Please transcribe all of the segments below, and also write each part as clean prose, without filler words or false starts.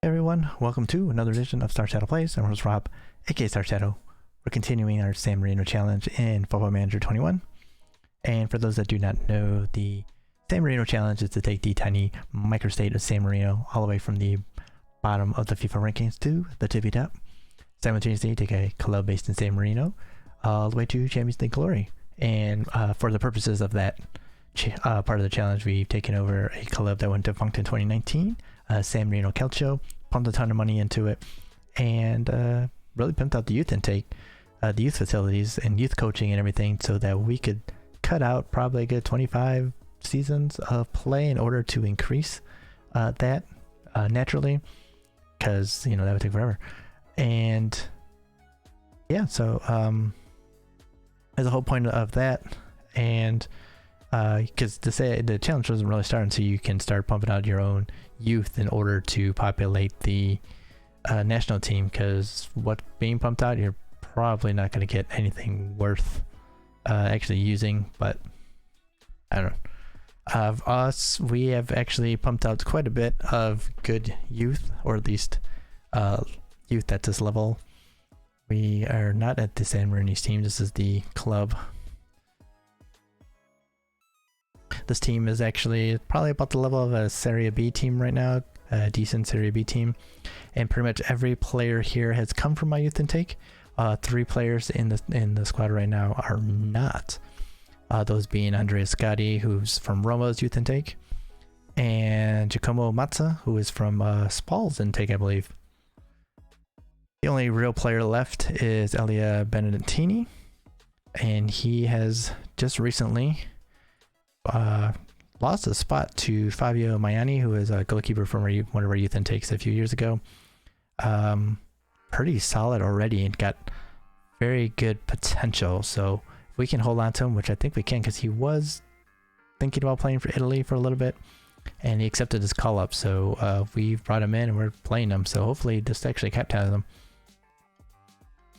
Hey everyone, welcome to another edition of Star Shadow Plays. I'm host Rob, aka Star Shadow. We're continuing our San Marino challenge in Football Manager 21. And for those that do not know, the San Marino challenge is to take the tiny microstate of San Marino all the way from the bottom of the FIFA rankings to the tippy top. Simultaneously take a club based in San Marino all the way to Champions League glory. And for the purposes of that part of the challenge, we've taken over a club that went defunct in 2019. San Marino Calcio, pumped a ton of money into it, and really pimped out the youth intake, the youth facilities, and youth coaching and everything, so that we could cut out probably a good 25 seasons of play in order to increase that naturally, because that would take forever. And yeah, so there's a whole point of that, and because the challenge doesn't really start until you can start pumping out your own youth in order to populate the national team, because what's being pumped out, you're probably not going to get anything worth actually using. But I don't know. Of us, we have actually pumped out quite a bit of good youth, or at least youth at this level. We are not at the San Marino's team. This is the club. This team is actually probably about the level of a Serie B team right now, a decent Serie B team. And pretty much every player here has come from my youth intake. 3 players in the squad right now are not. Those being Andrea Scotti, who's from Roma's youth intake, and Giacomo Mazza, who is from Spal's intake, I believe. The only real player left is Elia Benedettini, and he has just recently lost a spot to Fabio Maiani, who is a goalkeeper from one of our youth intakes a few years ago. Pretty solid already and got very good potential. So if we can hold on to him, which I think we can, because he was thinking about playing for Italy for a little bit, and he accepted his call up. So we've brought him in and we're playing him. So hopefully this actually captizes him.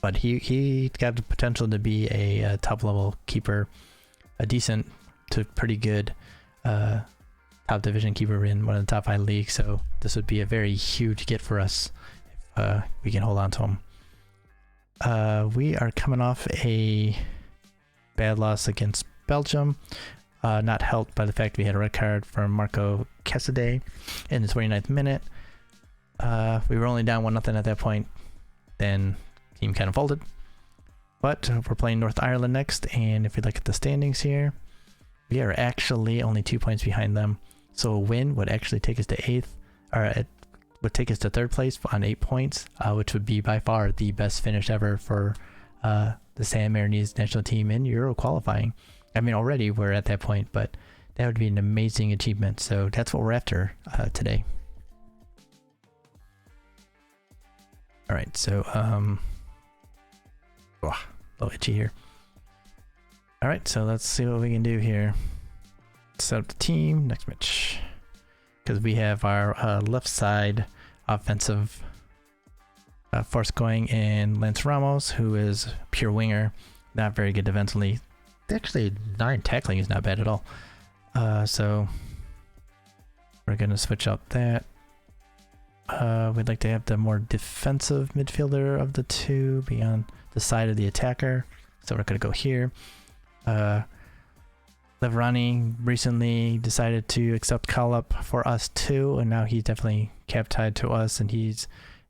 But he got the potential to be a top level keeper, a decent to pretty good top division keeper in one of the top 5 leagues. So this would be a very huge get for us if we can hold on to him. We are coming off a bad loss against Belgium, not helped by the fact we had a red card from Marco Casadei in the 29th minute. We were only down 1-0 at that point. Then team kind of folded. But we're playing North Ireland next, and if we look at the standings here, we are actually only 2 points behind them. So a win would actually take us to 8th, or it would take us to 3rd place on 8 points, which would be by far the best finish ever for the San Marinese national team in Euro qualifying. I mean, already we're at that point, but that would be an amazing achievement. So that's what we're after today. All right, so a little itchy here. All right, so let's see what we can do here. Set up the team, next match. Because we have our left side offensive force going in Lance Ramos, who is pure winger, not very good defensively. Actually, 9 tackling is not bad at all. So we're going to switch out that. We'd like to have the more defensive midfielder of the two be on the side of the attacker. So we're going to go here. Levrani recently decided to accept call up for us too, and now he's definitely cap tied to us, and you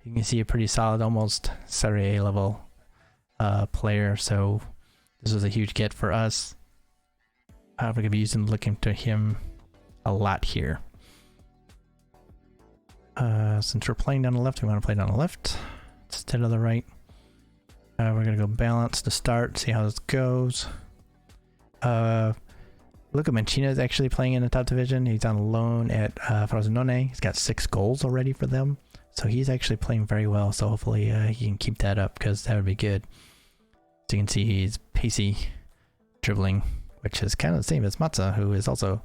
can see a pretty solid, almost Serie A level player. So this was a huge get for us. We're gonna be looking to him a lot here. Since we're playing down the left, we want to play down the left instead of the right. We're gonna go balance to start, see how this goes. Luca Mancina is actually playing in the top division. He's on loan at Frosinone. He's got 6 goals already for them, so he's actually playing very well. So hopefully he can keep that up, because that would be good. So you can see he's pacey, dribbling, which is kind of the same as Mazza, who is also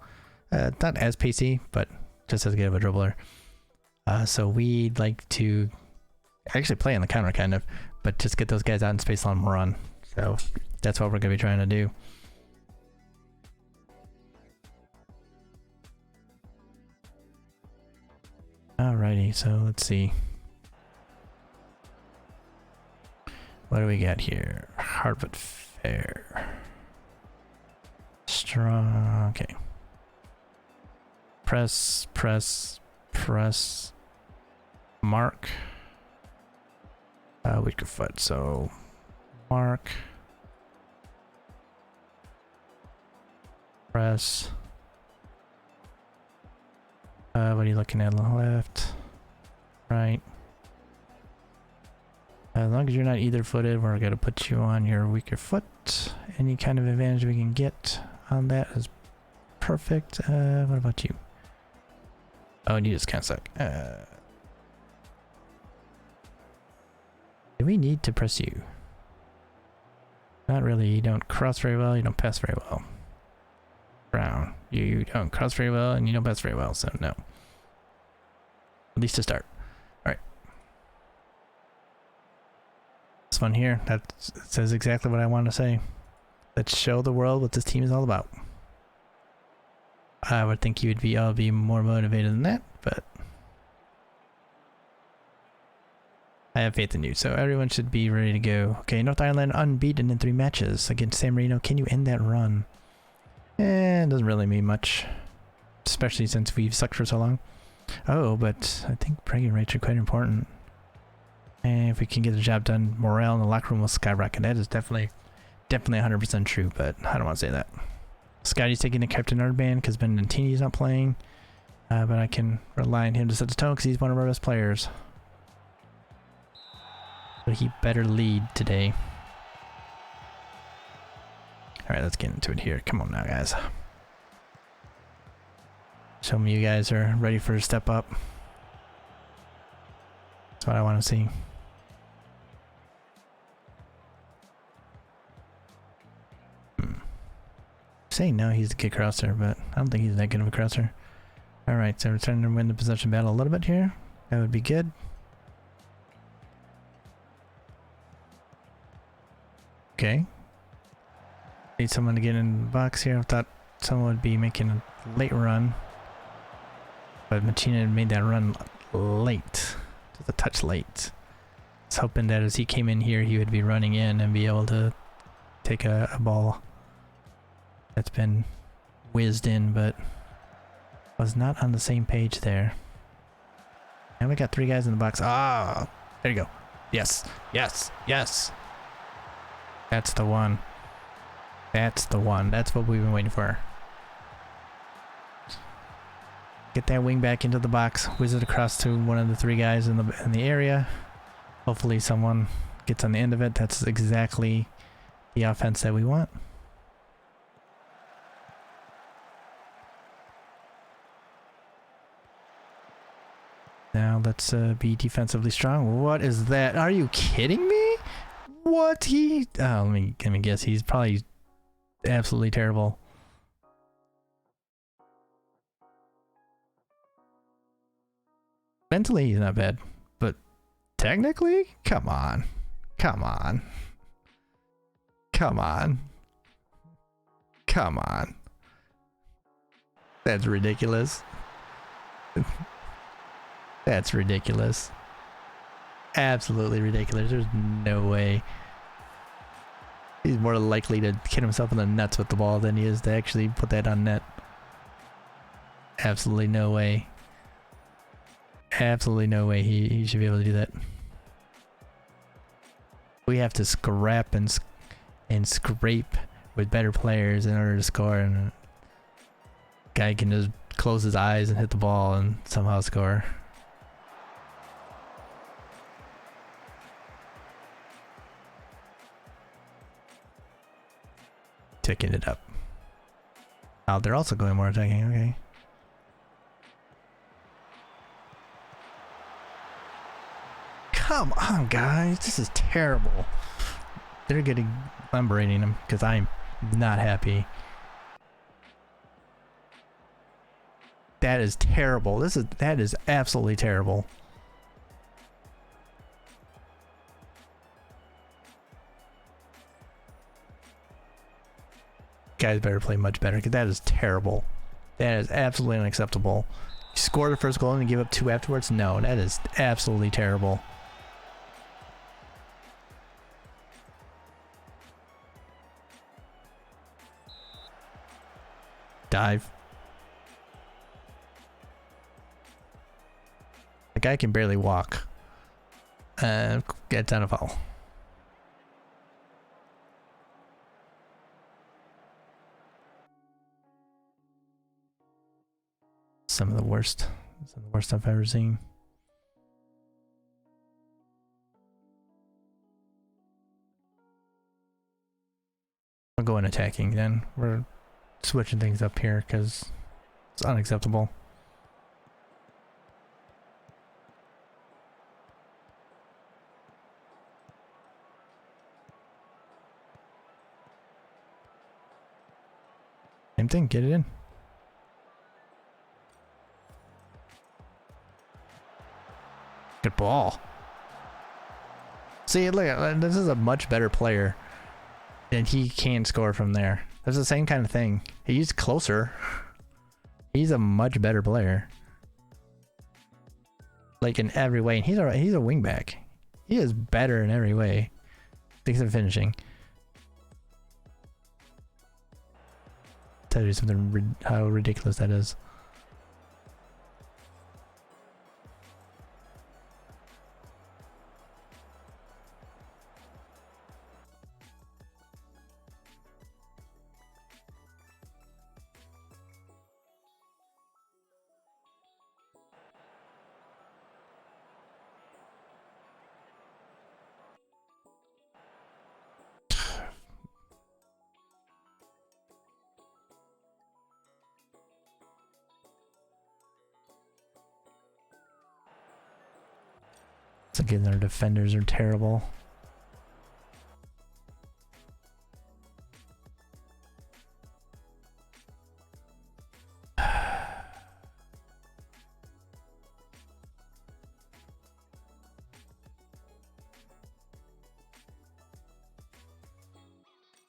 not as pacey, but just as good of a dribbler. So we'd like to actually play on the counter, kind of, but just get those guys out in space, let them run. So that's what we're going to be trying to do. Alrighty, so let's see. What do we got here? Harvard Fair. Strong. Okay. Press. Mark. Weaker foot. So mark. Press. What are you looking at? Left. Right. As long as you're not either footed, we're going to put you on your weaker foot. Any kind of advantage we can get on that is perfect. What about you? Oh, and you just kind of suck. Do we need to press you? Not really. You don't cross very well. You don't pass very well. Brown. You don't cross very well and you don't pass very well, so no. At least to start. Alright. This one here, that says exactly what I want to say. Let's show the world what this team is all about. I would think you would all be more motivated than that, but I have faith in you, so everyone should be ready to go. Okay, North Ireland unbeaten in 3 matches against San Marino. Can you end that run? It doesn't really mean much, especially since we've sucked for so long. Oh, but I think bragging rights are quite important. And if we can get the job done, morale in the locker room will skyrocket. That is definitely 100% true, but I don't want to say that. Scotty's taking the captain armband because Benantini's not playing, but I can rely on him to set the tone because he's one of our best players. But he better lead today. Alright, let's get into it here. Come on now, guys. Show me you guys are ready for a step up. That's what I want to see. Saying no, he's a good crosser, but I don't think he's that good of a crosser. Alright, so we're trying to win the possession battle a little bit here. That would be good. Okay. Need someone to get in the box here. I thought someone would be making a late run. But Machina made that run late. Just a touch late. I was hoping that as he came in here, he would be running in and be able to take a ball that's been whizzed in, but was not on the same page there. And we got 3 guys in the box. Ah, there you go. Yes, yes, yes. That's the one. That's the one. That's what we've been waiting for. Get that wing back into the box. Whiz it across to one of the 3 guys in the area. Hopefully someone gets on the end of it. That's exactly the offense that we want. Now let's be defensively strong. What is that? Are you kidding me? What he? Oh, let me guess. He's probably absolutely terrible. Mentally, he's not bad, but technically, come on, come on, come on, come on. That's ridiculous. That's ridiculous. Absolutely ridiculous. There's no way. He's more likely to hit himself in the nuts with the ball than he is to actually put that on net. Absolutely no way. Absolutely no way he should be able to do that. We have to scrap and scrape with better players in order to score, and guy can just close his eyes and hit the ball and somehow score. Ticking it up. Oh, they're also going more attacking. Okay. Come on, guys. This is terrible. They're getting... I'm berating them because I'm not happy. That is terrible. That is absolutely terrible. Guys better play much better because that is terrible. That is absolutely unacceptable. Score the first goal and give up 2 afterwards? No, that is absolutely terrible. Dive. The guy can barely walk. Gets on a foul. Some of the worst I've ever seen. I'll go in attacking then. We're switching things up here because it's unacceptable. Same thing, get it in. Good ball. See, look, this is a much better player. And he can score from there. That's the same kind of thing. He's closer. He's a much better player. Like in every way. And he's a wingback. He is better in every way. Thanks for finishing. Tell you something how ridiculous that is. Again, their defenders are terrible.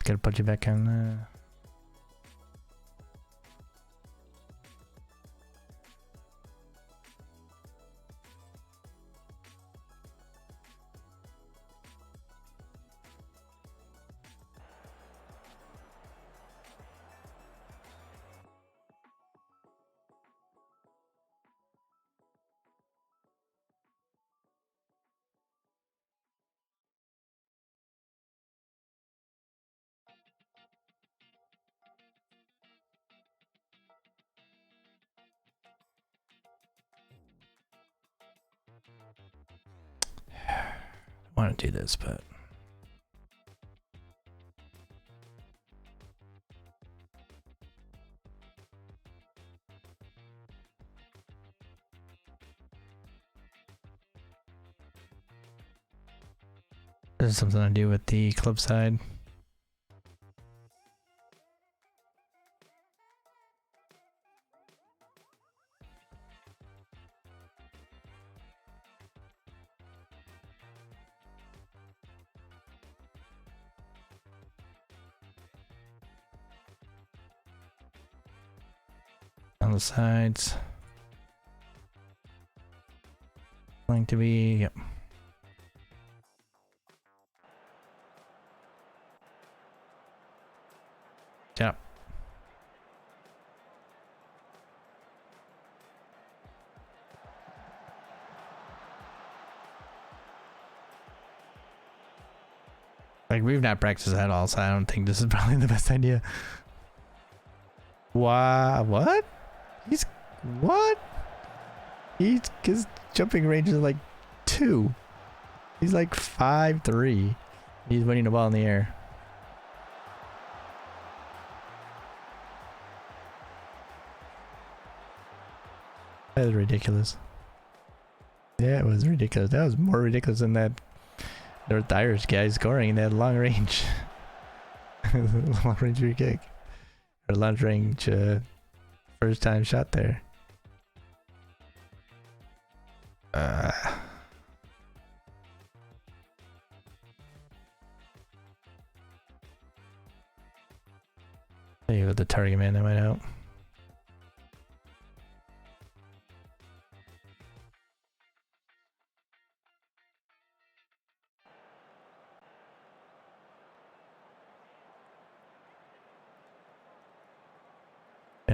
Gotta put you back on. I want to do this, but this is something I do with the club side. On the sides. Going to be, yep. Yep. Like, we've not practiced at all, so I don't think this is probably the best idea. Wow, what? What? His jumping range is like 2. He's like 5'3". He's winning the ball in the air. That is ridiculous. Yeah, it was ridiculous. That was more ridiculous than that North Irish guy scoring that long range. Long range free kick. Or long range first time shot there. Maybe with the target man that might help.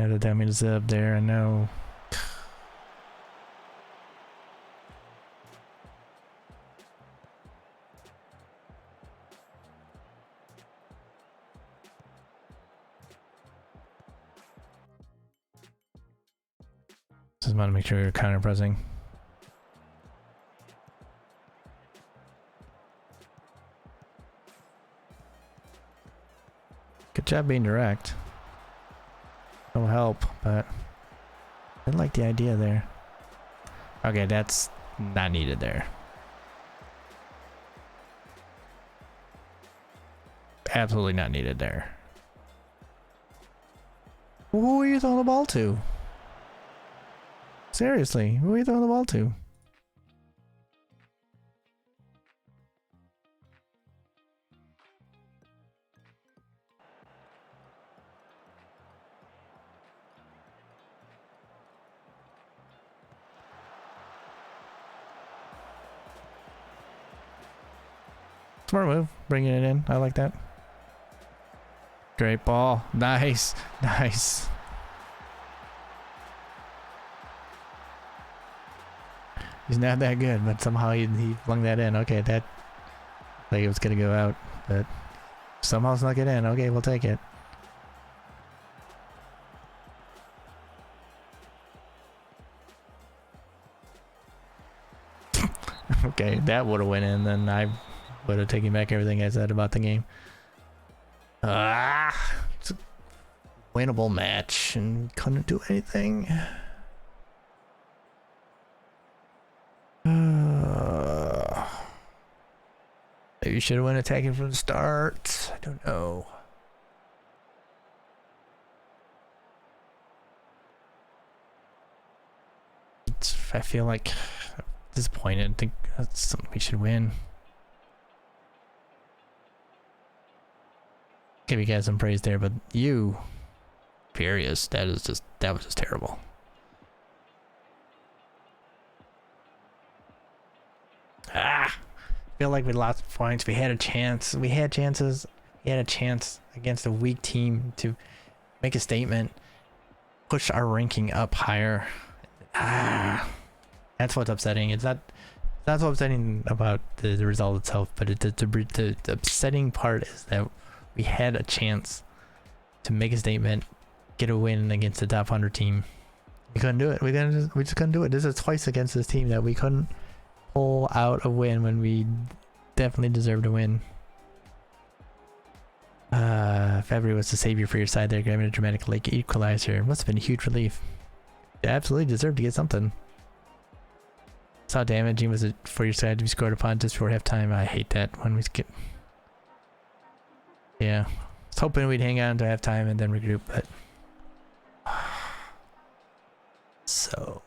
have to tell me to sit up there, I know. Just want to make sure you're counter pressing. Good job being direct. No help, but I didn't like the idea there. Okay, that's not needed there. Absolutely not needed there. Who are you throwing the ball to? Seriously, who are you throwing the ball to? Smart move, bringing it in. I like that. Great ball. Nice. Nice. He's not that good, but somehow he flung that in. Okay, that like it was gonna go out, but somehow snuck it in. Okay, we'll take it. Okay, that would have went in, then I would have taken back everything I said about the game. It's a winnable match, and we couldn't do anything. Maybe you should have went attacking from the start. I don't know. I feel like I'm disappointed. I think that's something we should win. Give you guys some praise there, but you, furious. That was just terrible. Feel like we lost points. We had a chance. We had chances. We had a chance against a weak team to make a statement, push our ranking up higher. That's what's upsetting. It's not. That's what's upsetting about the result itself, but the upsetting part is that we had a chance to make a statement, get a win against the top 100 team. We couldn't do it. We just couldn't do it. This is twice against this team that we couldn't pull out a win when we definitely deserved a win. February was the savior for your side there, grabbing a dramatic late equalizer. Must have been a huge relief. You absolutely deserved to get something. How damaging was it for your side to be scored upon just before halftime? I hate that when we get. Yeah, I was hoping we'd hang on to halftime and then regroup, but so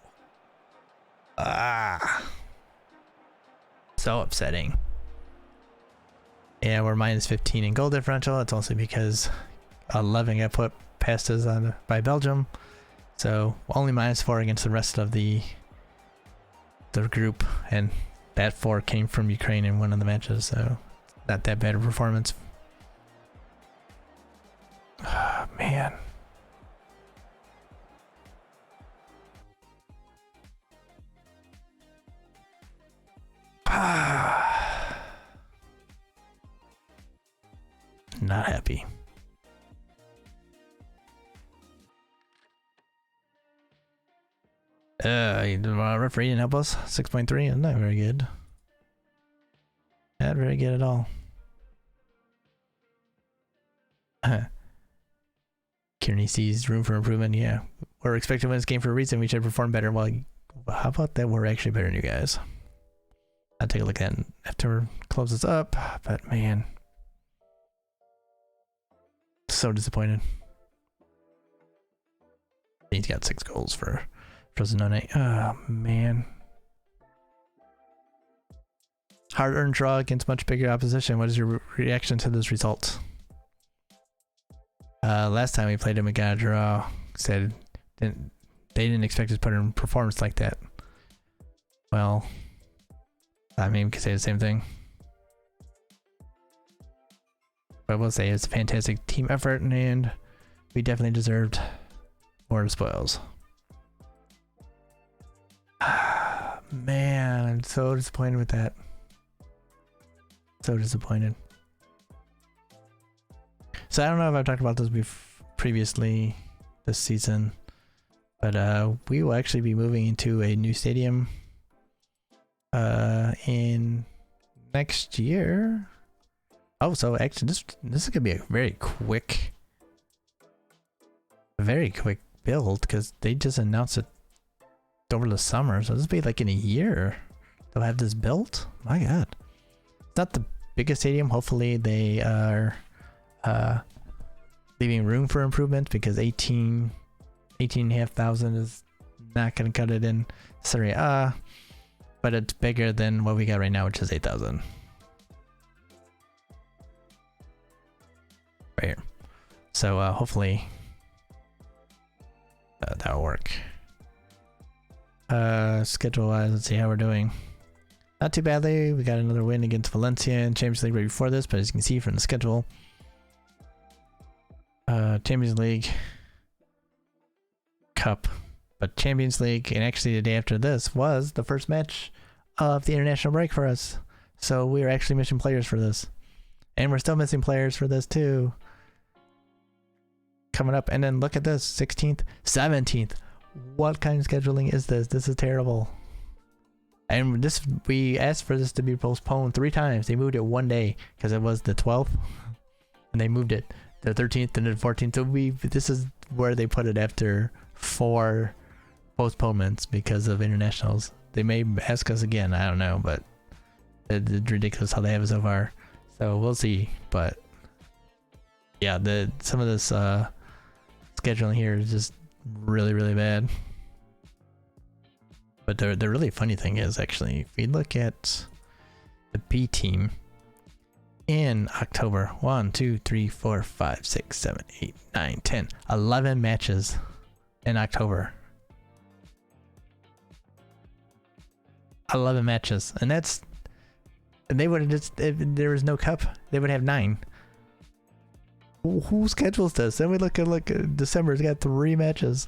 upsetting. Yeah, we're minus 15 in goal differential. It's also because 11 got put past us by Belgium, so only minus 4 against the rest of the group, and that 4 came from Ukraine in one of the matches, so not that bad a performance. Man. Not happy. Referee didn't help us. 6.3, not very good. Not very good at all. Kearney sees room for improvement. Yeah, we're expected to win this game for a reason. We should perform better. Well, how about that? We're actually better than you guys. I'll take a look at it after we close this up. But man, so disappointed. He's got 6 goals for Frosinone. Oh man. Hard-earned draw against much bigger opposition. What is your reaction to this result? Last time we played him, we got a draw. Said they didn't expect us to put in a performance like that. Well, I mean, we could say the same thing. But I will say it's a fantastic team effort, and we definitely deserved More spoils. Man, I'm so disappointed with that. So disappointed. So I don't know if I've talked about this previously this season, but we will actually be moving into a new stadium in next year. Oh, so actually this is gonna be a very quick build because they just announced it over the summer, so this will be like in a year they'll have this built. My god, it's not the biggest stadium. Hopefully they are leaving room for improvement because 18,500 is not gonna cut it in Serie A, but it's bigger than what we got right now, which is 8,000 right here. So hopefully that'll work. Schedule wise, let's see how we're doing. Not too badly. We got another win against Valencia in Champions League right before this, but as you can see from the schedule, Champions League, Cup, but Champions League, and actually the day after this was the first match of the international break for us. So we are actually missing players for this, and we're still missing players for this too. Coming up, and then look at this, 16th, 17th. What kind of scheduling is this? This is terrible. And this, we asked for this to be postponed 3 times. They moved it one day because it was the 12th, and they moved it the 13th and the 14th. So this is where they put it after 4 postponements because of internationals. They may ask us again, I don't know, but it's ridiculous how they have it so far. So we'll see. But yeah, some of this scheduling here is just really bad. But the really funny thing is, actually, if we look at the B team in October, 1, 2, 3, 4, 5, 6, 7, 8, 9, 10, 11 matches in October. 11 matches, and they would have just, if there was no cup, they would have 9. Who schedules this? Then we look at December's got 3 matches.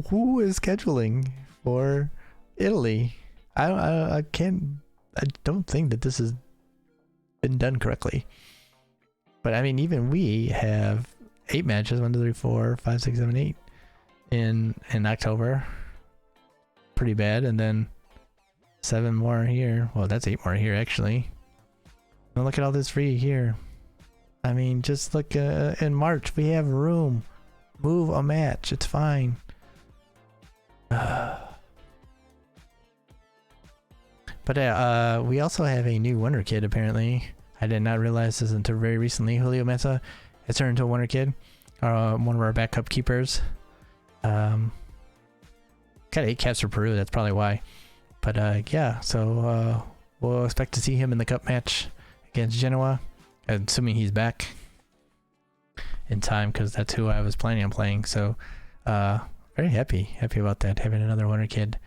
Who is scheduling for Italy? I don't think that this has been done correctly. But I mean, even we have 8 matches, 1, 2, 3, 4, 5, 6, 7, 8 in October. Pretty bad. And then 7 more here. Well, that's 8 more here actually. And look at all this free here. I mean, just look in March, we have room. Move a match, it's fine. But we also have a new Wonder Kid apparently. I did not realize this until very recently. Julio Mesa has turned into a Wonder Kid. One of our backup keepers. Got 8 caps for Peru, that's probably why. But yeah, so we'll expect to see him in the cup match against Genoa. Assuming he's back in time, because that's who I was planning on playing. So very happy about that, having another Wonder Kid,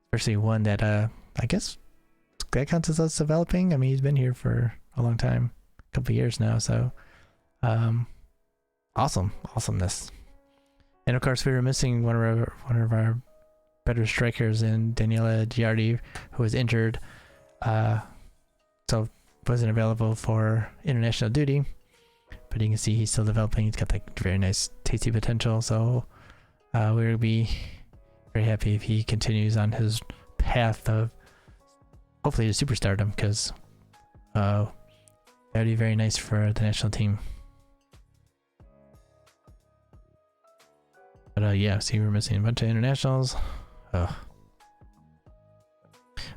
especially one that I guess that counts as us developing. I mean, he's been here for a long time, a couple of years now. So awesomeness. And of course, we were missing one of our better strikers in Daniela Giardi, who was injured. So wasn't available for international duty, but you can see he's still developing. He's got like very nice tasty potential, so we'll be very happy if he continues on his path of hopefully to superstardom, because that would be very nice for the national team. But yeah, see, we're missing a bunch of internationals. But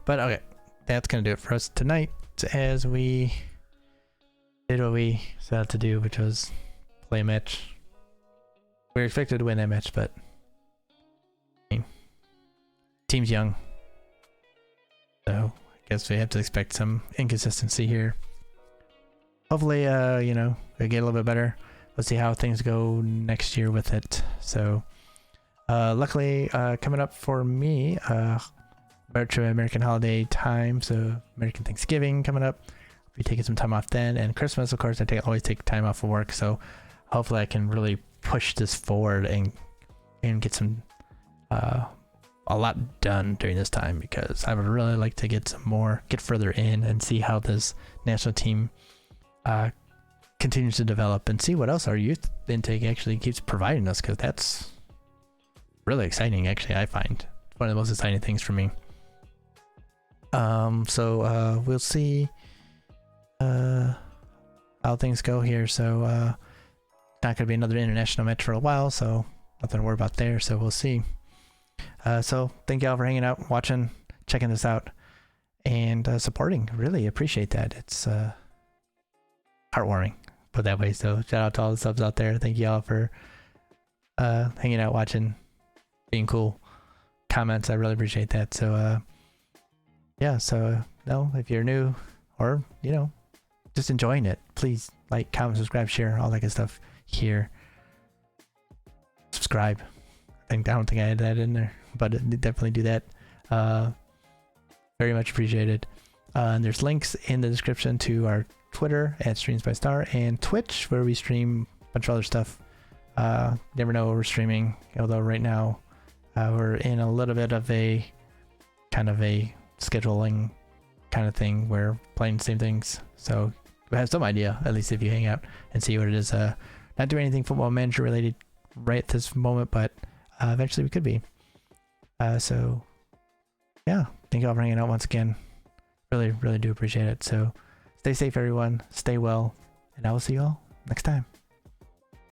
okay, that's gonna do it for us tonight, as we did what we set out to do, which was play a match. We were expected to win that match, but I mean, team's young, so I guess we have to expect some inconsistency here. Hopefully, you know, we get a little bit better. Let's see how things go next year with it. So, luckily, coming up for me, American holiday time, so American Thanksgiving coming up. I'll be taking some time off then, and Christmas, of course, always take time off of work, so hopefully I can really push this forward and get some a lot done during this time, because I would really like to get further in and see how this national team continues to develop, and see what else our youth intake actually keeps providing us, because that's really exciting. Actually, I find one of the most exciting things for me. So we'll see how things go here. So not gonna be another international match for a while, so nothing to worry about there. So we'll see. So thank y'all for hanging out, watching, checking this out, and supporting. Really appreciate that. It's heartwarming, put that way. So shout out to all the subs out there. Thank y'all for hanging out, watching, being cool, comments. I really appreciate that. So yeah, so if you're new, or just enjoying it, please like, comment, subscribe, share, all that good stuff here. Subscribe. I don't think I had that in there, but definitely do that. Very much appreciated. And there's links in the description to our Twitter at Streams by Star, and Twitch, where we stream a bunch of other stuff. Never know what we're streaming, although right now we're in a little bit of a kind of a scheduling kind of thing. We're playing the same things, so we have some idea, at least if you hang out and see what it is. Not doing anything Football Manager related right at this moment, but eventually we could be. So yeah, thank you all for hanging out once again. Really do appreciate it. So stay safe, everyone. Stay well, and I will see you all next time.